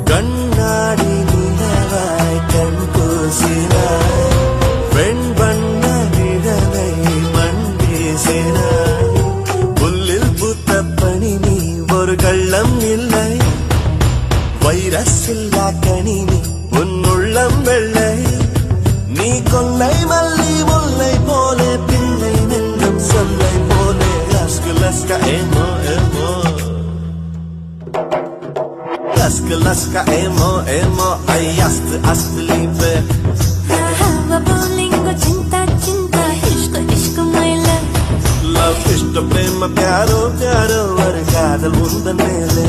கண்ணாடி நிலவாய் கண் பூசினாய் பெண் வண்ண நிழலை மண் வீசினாய் புல்லில் பூத்த பனி நீ ஒரு கள்ளம் இல்லை வைரஸில்லா கனி நீ உன் உள்ளம் வெள்ளை நீ கொள்ளை மல்லி முல்லை போலே பிள்ளை நெஞ்சம் சொல்லை போலே லஸ்க லஸ்க ஏமோ ஏமோ லஸ்க லஸ்க ஏமோ ஏமோ ஐ அஸ்த் அஸ்த் லீபே ஹவா போலிங்கோ சிந்தா சிந்தா இஷ்க் இஷ்க் மை லவ் இஷ்ட பிரேம பியாரோ பியாரோ ஒரு காதல் உந்தன் மேலே